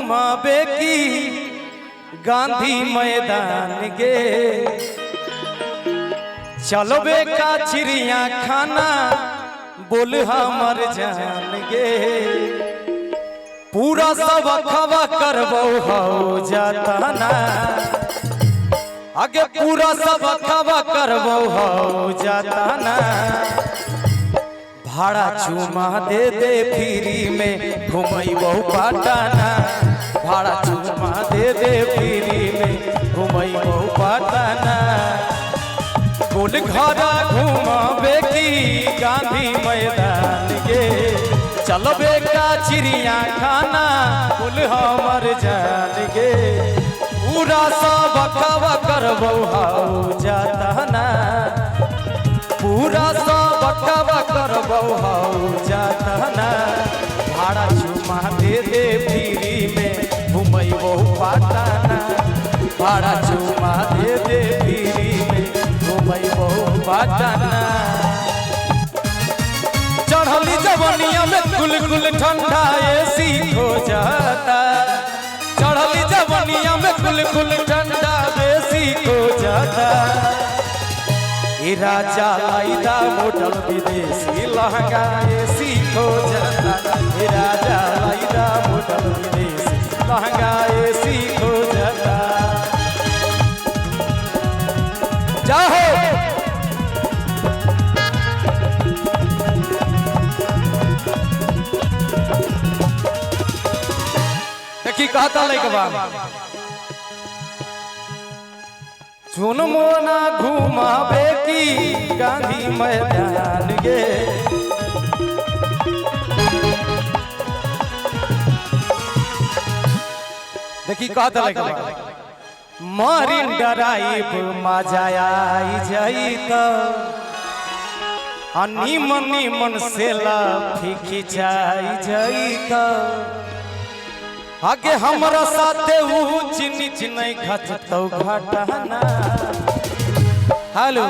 घुमावे की गांधी मैदान गे चलबे का चिड़िया खाना बोल हमर जान गे पूरा सब खवा करबो हो जाता ना आगे पूरा सब खवा करबो हो जाता ना भाड़ा चुमा दे दे फ्री में घुमैबो पटना भाड़ा चुमा दे दे फ्री में घुमैबो पटना गोल घरा घुमावे की गांधी मैदान गे चलबे का चिड़िया खाना बोल हमर जान गे पूरा सब खवा करबो हो जाता ना पूरा सब खवा करबो हो जाता ना भाड़ा चुमा दे दे फ्री में घुमैबो पटना भाड़ा चुमा दे दे फ्री में घुमैबो पटना चढ़ली जवनिया में गुलगुल ठंडा एसी हो जाता चढ़ली जवनिया में गुलगुल ठंडा एसी हो जाता ए राजा लाइदा मोटल विदेशी लहंगा एसी हो जाता ए राजा लाइदा मोटल विदेशी लहंगा एसी हो जाता जाओ की कहता लइक बा सुन मोना घुमावे की गांधी मैदान गे देखी कहता लइक बा मरीन ड्राइव मजा आई जाई त निमन निमन से लाफी खिंचाई जाई त आगे हमरा साथे ऊंच नीच नहीं घटतो घटना हेलो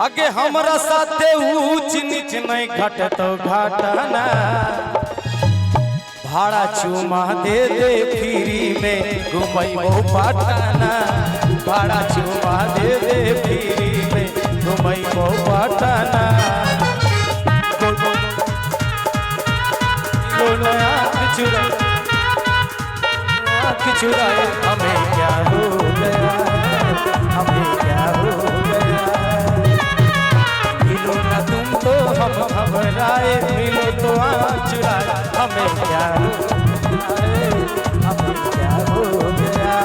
आगे हमरा साथे ऊंच नीच नहीं घटतो घटना भाड़ा चुमा दे दे फ्री में घुमैबो पटना भाड़ा चुमा दे दे फ्री में घुमैबो पटना चुराए हमें क्या हो गया हमें क्या हो गया मिलो ना तुम तो हम घबराए मिलो तो चुराए हमें क्या हो गया हमें क्या हो गया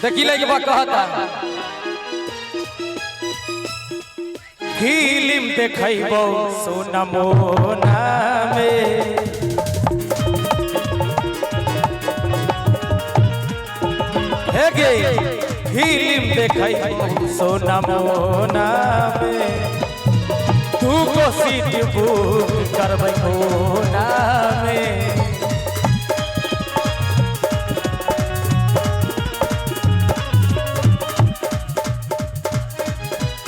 देखिले के बा कहता फिल्म देखैबो सोना मोना में हे गे फिल्म देखैबो सोना मोना में तू को सीट बुक करबै कोना में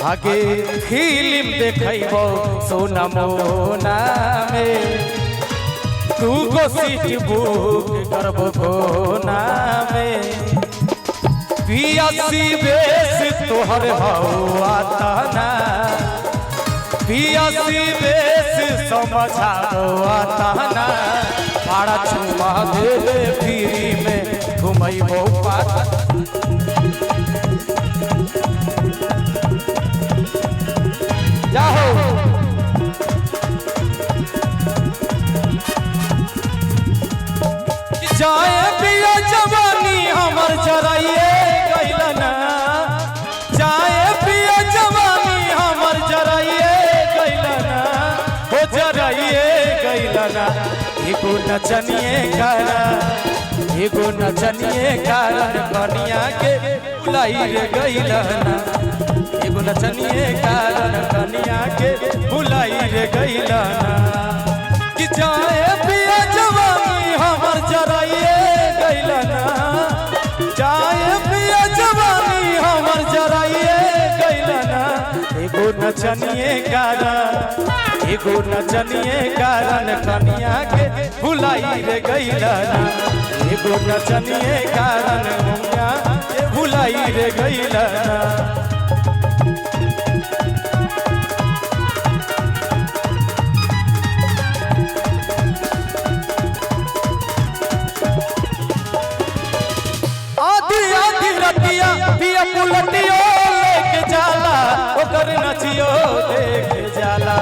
आगे फिल्म देखैबो सोना मोना में तू को सीट बुक करबो कोना में पियासी बेस तोहर हवाता ना पियासी बेस समझाओ आता ना भाड़ा चुमा दे दे फ्री में घुमैबो पटना जाओ जाए पिया जवानी हमर जराइए गइलना जाए पिया जवानी हमर जराइए गइलना हो जराइए गइलना एगो नचनिए कारण कनिया के बुलाई रे गइलना एगो नचनिए कारण कनिया के बुलाई रे गइलना कि जाए पिया जवानी हमर जराइए गइलना जाए पिया नचनिए कारण एगो नचनिए कारण कनिया के भुलाई रे गईला ना एगो नचनिए कारण मुनिया के भुलाई रे गईला ना रतिया पिया पुलटियो लेके जाला ओकर नचियो देखे जाला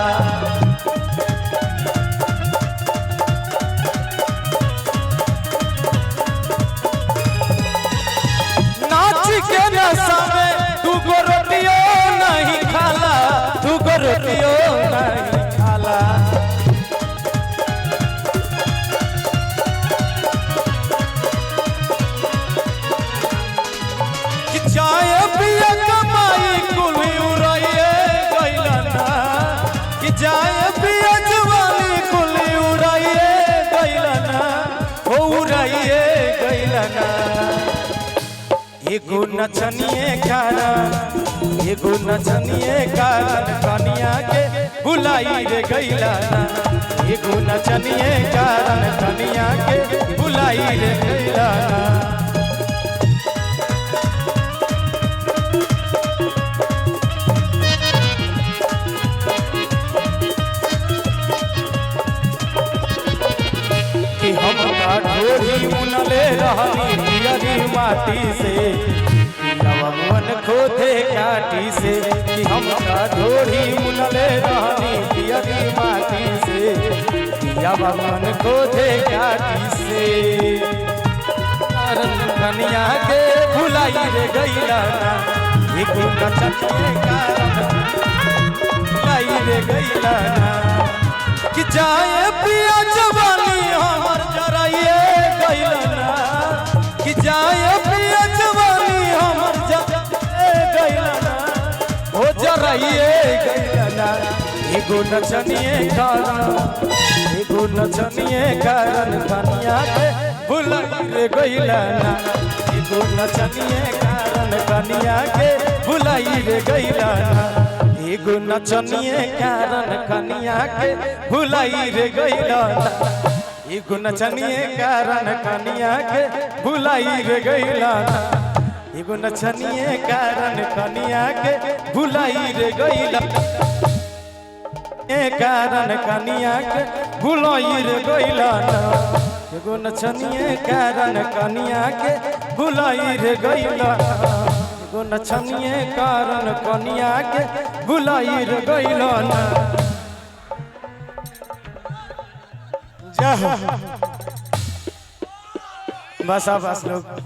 नाच के नशा में दूगो रोटियो नहीं खाला दूगो रोटियो नहीं खाला चाय पिया कमाई कुली उड़ाइए गईलना कि चाय पिया जवानी कुली उड़ाइए गईलना हो उड़ाइए गईलना एगो नचनिए कारण कनिया के भुलाई रे गईलना एगो नचनिए कारण कनिया के भुलाई रे गईलना हम ढोरी मुनले रहनी पियरी माटी से मन खोदे काटी से कि हम ढोरी मुनले रहनी पियरी माटी से मन खोदे काटी से कनिया के भुलाई रे गईला एगो नचनिए कारण भुलाई रे गईला कि जाए पिया जवानी हमर जराइए गईलना कि जाए पिया जवानी हमर गईलना हो जराइए गईलना एगो नचनिए कारण कनिया के भुलाई रे गईलना एगो नचनिए कारण कनिया के भुलाई रे गईलना एगो नचनिए कारण कनिया के भुलाई रे गईलना एगो नचनिए कारण कनिया के भुलाई रे गईलना एगो नचनिए कारण कनिया के भुलाई रे गईलना कारण कनिया के भुलाई रे गईलना एगो नचनिए कारण कनिया के भुलाई रे गईलना एगो नचनिए कारण कनिया के भुलाई रे गईलना बस लोग।